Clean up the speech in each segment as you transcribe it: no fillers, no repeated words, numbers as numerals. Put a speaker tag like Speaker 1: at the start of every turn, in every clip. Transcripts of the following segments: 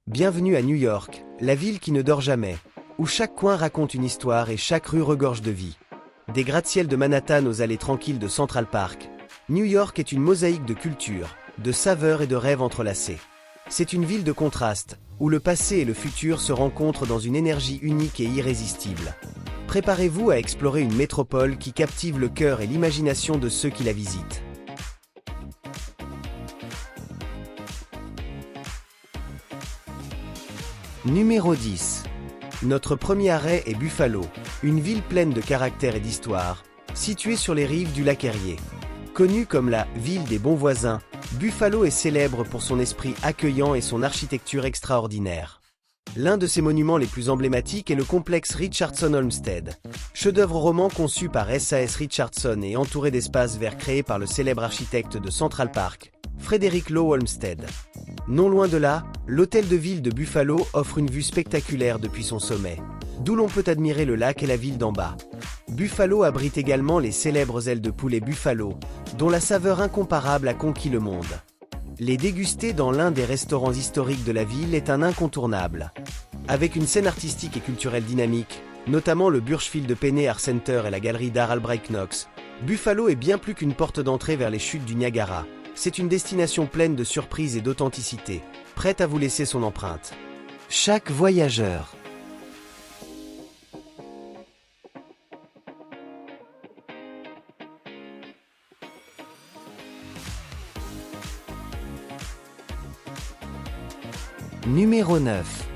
Speaker 1: Bienvenue à New York, la ville qui ne dort jamais, où chaque coin raconte une histoire et chaque rue regorge de vie. Des gratte-ciel de Manhattan aux allées tranquilles de Central Park, New York est une mosaïque de culture, de saveurs et de rêves entrelacés. C'est une ville de contrastes, où le passé et le futur se rencontrent dans une énergie unique et irrésistible. Préparez-vous à explorer une métropole qui captive le cœur et l'imagination de ceux qui la visitent. Numéro 10. Notre premier arrêt est Buffalo, une ville pleine de caractère et d'histoire, située sur les rives du lac Erie. Connue comme la « ville des bons voisins », Buffalo est célèbre pour son esprit accueillant et son architecture extraordinaire. L'un de ses monuments les plus emblématiques est le complexe Richardson Olmsted, chef-d'œuvre roman conçu par S.A.S. Richardson et entouré d'espaces verts créés par le célèbre architecte de Central Park, Frederick Law Olmsted. Non loin de là, l'hôtel de ville de Buffalo offre une vue spectaculaire depuis son sommet, d'où l'on peut admirer le lac et la ville d'en bas. Buffalo abrite également les célèbres ailes de poulet Buffalo, dont la saveur incomparable a conquis le monde. Les déguster dans l'un des restaurants historiques de la ville est un incontournable. Avec une scène artistique et culturelle dynamique, notamment le Burchfield Penny Art Center et la galerie d'art Albright Knox, Buffalo est bien plus qu'une porte d'entrée vers les chutes du Niagara. C'est une destination pleine de surprises et d'authenticité, prête à vous laisser son empreinte. Chaque voyageur. Numéro 9.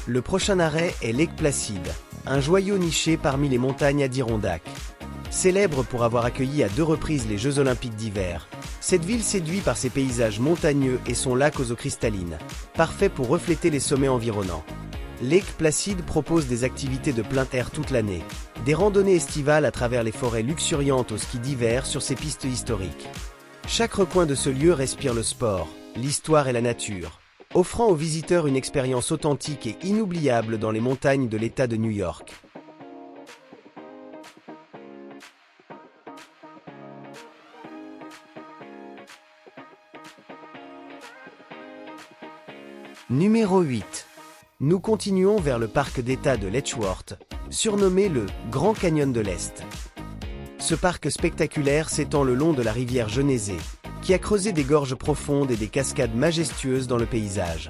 Speaker 1: Le prochain arrêt est Lake Placid, un joyau niché parmi les montagnes Adirondacks. Célèbre pour avoir accueilli à 2 reprises les Jeux Olympiques d'hiver, cette ville séduit par ses paysages montagneux et son lac aux eaux cristallines, parfait pour refléter les sommets environnants. Lake Placid propose des activités de plein air toute l'année, des randonnées estivales à travers les forêts luxuriantes au ski d'hiver sur ses pistes historiques. Chaque recoin de ce lieu respire le sport, l'histoire et la nature, offrant aux visiteurs une expérience authentique et inoubliable dans les montagnes de l'État de New York. Numéro 8. Nous continuons vers le parc d'État de Letchworth, surnommé le Grand Canyon de l'Est. Ce parc spectaculaire s'étend le long de la rivière Genesee, qui a creusé des gorges profondes et des cascades majestueuses dans le paysage.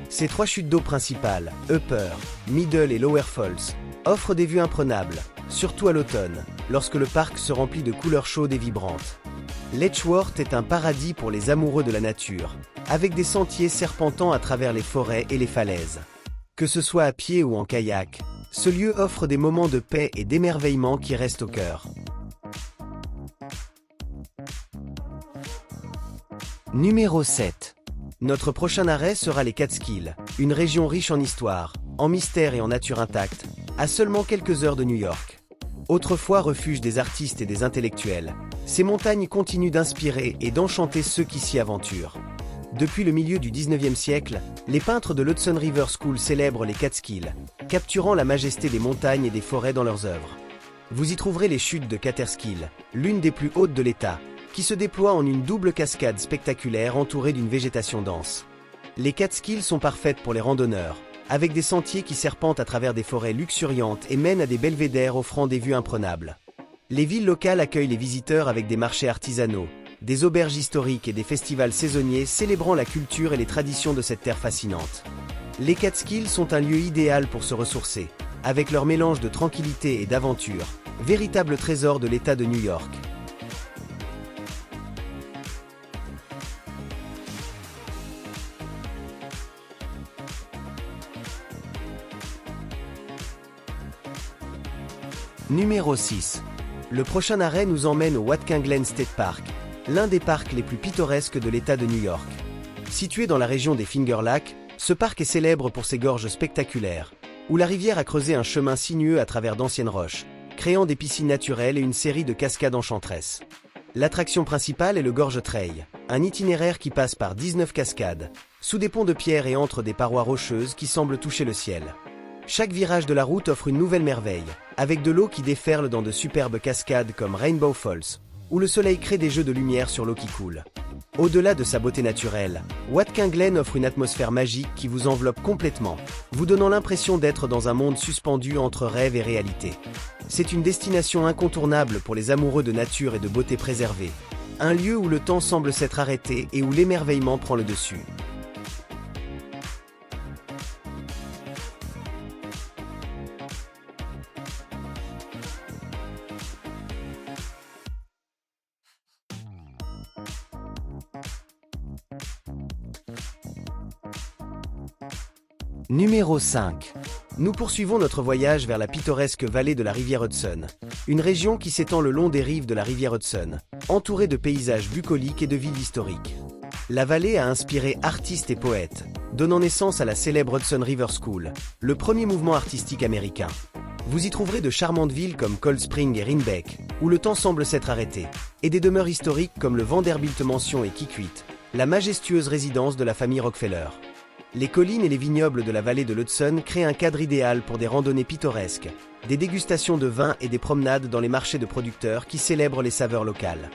Speaker 1: Ses 3 chutes d'eau principales, Upper, Middle et Lower Falls, offrent des vues imprenables, surtout à l'automne, lorsque le parc se remplit de couleurs chaudes et vibrantes. Letchworth est un paradis pour les amoureux de la nature, avec des sentiers serpentant à travers les forêts et les falaises. Que ce soit à pied ou en kayak, ce lieu offre des moments de paix et d'émerveillement qui restent au cœur. Numéro 7. Notre prochain arrêt sera les Catskills, une région riche en histoire, en mystère et en nature intacte, à seulement quelques heures de New York. Autrefois refuge des artistes et des intellectuels, ces montagnes continuent d'inspirer et d'enchanter ceux qui s'y aventurent. Depuis le milieu du 19e siècle, les peintres de l'Hudson River School célèbrent les Catskills, capturant la majesté des montagnes et des forêts dans leurs œuvres. Vous y trouverez les chutes de Catterskill, l'une des plus hautes de l'État, qui se déploie en une double cascade spectaculaire entourée d'une végétation dense. Les Catskills sont parfaites pour les randonneurs, avec des sentiers qui serpentent à travers des forêts luxuriantes et mènent à des belvédères offrant des vues imprenables. Les villes locales accueillent les visiteurs avec des marchés artisanaux, des auberges historiques et des festivals saisonniers célébrant la culture et les traditions de cette terre fascinante. Les Catskills sont un lieu idéal pour se ressourcer, avec leur mélange de tranquillité et d'aventure, véritable trésor de l'État de New York. Numéro 6. Le prochain arrêt nous emmène au Watkins Glen State Park, l'un des parcs les plus pittoresques de l'État de New York. Situé dans la région des Finger Lakes, ce parc est célèbre pour ses gorges spectaculaires, où la rivière a creusé un chemin sinueux à travers d'anciennes roches, créant des piscines naturelles et une série de cascades enchanteresses. L'attraction principale est le Gorge Trail, un itinéraire qui passe par 19 cascades, sous des ponts de pierre et entre des parois rocheuses qui semblent toucher le ciel. Chaque virage de la route offre une nouvelle merveille, avec de l'eau qui déferle dans de superbes cascades comme Rainbow Falls. où le soleil crée des jeux de lumière sur l'eau qui coule. Au-delà de sa beauté naturelle, Watkins Glen offre une atmosphère magique qui vous enveloppe complètement, vous donnant l'impression d'être dans un monde suspendu entre rêve et réalité. C'est une destination incontournable pour les amoureux de nature et de beauté préservée, un lieu où le temps semble s'être arrêté et où l'émerveillement prend le dessus. Numéro 5. Nous poursuivons notre voyage vers la pittoresque vallée de la rivière Hudson, une région qui s'étend le long des rives de la rivière Hudson, entourée de paysages bucoliques et de villes historiques. La vallée a inspiré artistes et poètes, donnant naissance à la célèbre Hudson River School, le premier mouvement artistique américain. Vous y trouverez de charmantes villes comme Cold Spring et Rhinebeck, où le temps semble s'être arrêté, et des demeures historiques comme le Vanderbilt Mansion et Kikwit, la majestueuse résidence de la famille Rockefeller. Les collines et les vignobles de la vallée de l'Hudson créent un cadre idéal pour des randonnées pittoresques, des dégustations de vin et des promenades dans les marchés de producteurs qui célèbrent les saveurs locales.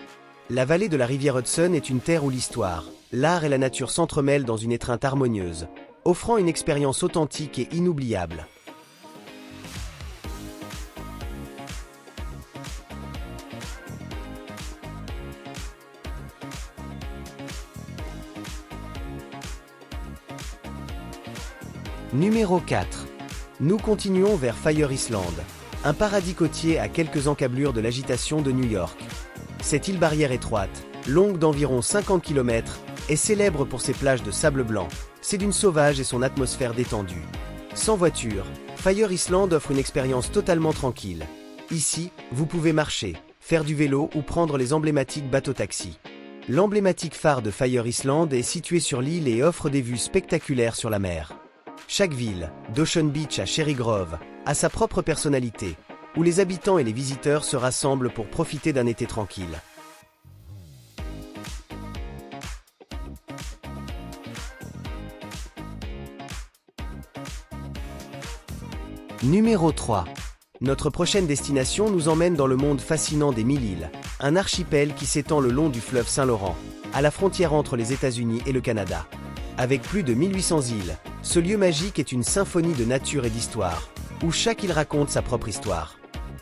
Speaker 1: La vallée de la rivière Hudson est une terre où l'histoire, l'art et la nature s'entremêlent dans une étreinte harmonieuse, offrant une expérience authentique et inoubliable. Numéro 4. Nous continuons vers Fire Island, un paradis côtier à quelques encablures de l'agitation de New York. Cette île barrière étroite, longue d'environ 50 km, est célèbre pour ses plages de sable blanc, ses dunes sauvages et son atmosphère détendue. Sans voiture, Fire Island offre une expérience totalement tranquille. Ici, vous pouvez marcher, faire du vélo ou prendre les emblématiques bateaux-taxis. L'emblématique phare de Fire Island est situé sur l'île et offre des vues spectaculaires sur la mer. Chaque ville, d'Ocean Beach à Cherry Grove, a sa propre personnalité, où les habitants et les visiteurs se rassemblent pour profiter d'un été tranquille. Numéro 3. Notre prochaine destination nous emmène dans le monde fascinant des 1000 îles, un archipel qui s'étend le long du fleuve Saint-Laurent, à la frontière entre les États-Unis et le Canada. Avec plus de 1800 îles, ce lieu magique est une symphonie de nature et d'histoire, où chaque île raconte sa propre histoire.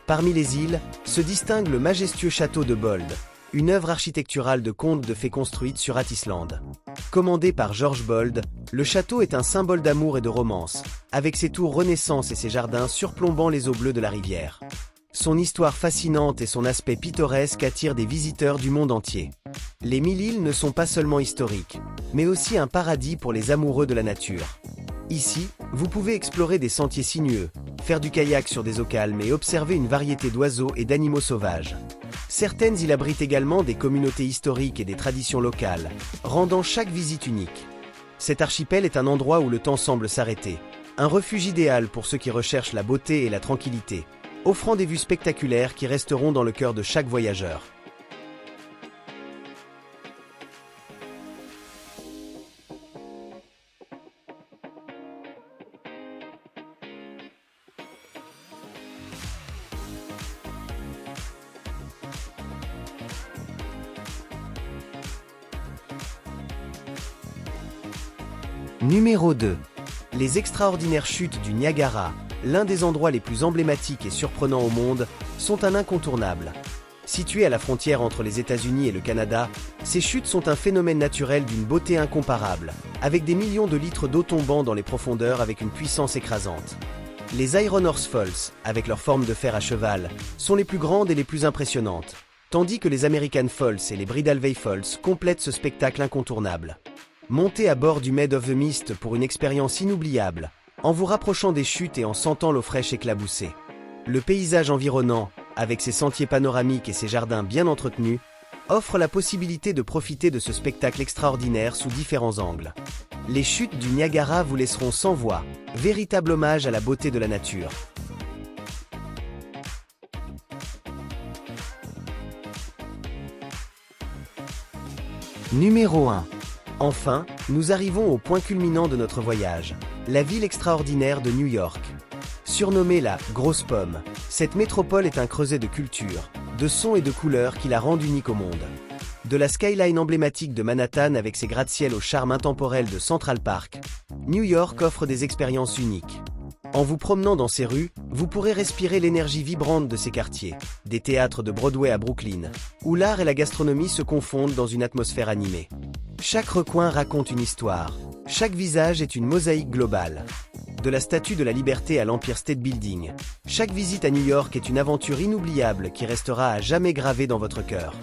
Speaker 1: Parmi les îles, se distingue le majestueux château de Bold, une œuvre architecturale de conte de fées construite sur Hattisland. Commandé par George Bold, le château est un symbole d'amour et de romance, avec ses tours Renaissance et ses jardins surplombant les eaux bleues de la rivière. Son histoire fascinante et son aspect pittoresque attirent des visiteurs du monde entier. Les 1000 îles ne sont pas seulement historiques, mais aussi un paradis pour les amoureux de la nature. Ici, vous pouvez explorer des sentiers sinueux, faire du kayak sur des eaux calmes et observer une variété d'oiseaux et d'animaux sauvages. Certaines îles abritent également des communautés historiques et des traditions locales, rendant chaque visite unique. Cet archipel est un endroit où le temps semble s'arrêter, un refuge idéal pour ceux qui recherchent la beauté et la tranquillité, offrant des vues spectaculaires qui resteront dans le cœur de chaque voyageur. Numéro 2. Les extraordinaires chutes du Niagara, l'un des endroits les plus emblématiques et surprenants au monde, sont un incontournable. Situées à la frontière entre les États-Unis et le Canada, ces chutes sont un phénomène naturel d'une beauté incomparable, avec des millions de litres d'eau tombant dans les profondeurs avec une puissance écrasante. Les Iron Horse Falls, avec leur forme de fer à cheval, sont les plus grandes et les plus impressionnantes, tandis que les American Falls et les Bridal Veil Falls complètent ce spectacle incontournable. Montez à bord du Maid of the Mist pour une expérience inoubliable, en vous rapprochant des chutes et en sentant l'eau fraîche éclabousser. Le paysage environnant, avec ses sentiers panoramiques et ses jardins bien entretenus, offre la possibilité de profiter de ce spectacle extraordinaire sous différents angles. Les chutes du Niagara vous laisseront sans voix, véritable hommage à la beauté de la nature. Numéro 1. Enfin, nous arrivons au point culminant de notre voyage, la ville extraordinaire de New York. Surnommée la Grosse Pomme, cette métropole est un creuset de culture, de sons et de couleurs qui la rendent unique au monde. De la skyline emblématique de Manhattan avec ses gratte-ciel au charme intemporel de Central Park, New York offre des expériences uniques. En vous promenant dans ces rues, vous pourrez respirer l'énergie vibrante de ces quartiers, des théâtres de Broadway à Brooklyn, où l'art et la gastronomie se confondent dans une atmosphère animée. Chaque recoin raconte une histoire, chaque visage est une mosaïque globale. De la Statue de la Liberté à l'Empire State Building, chaque visite à New York est une aventure inoubliable qui restera à jamais gravée dans votre cœur.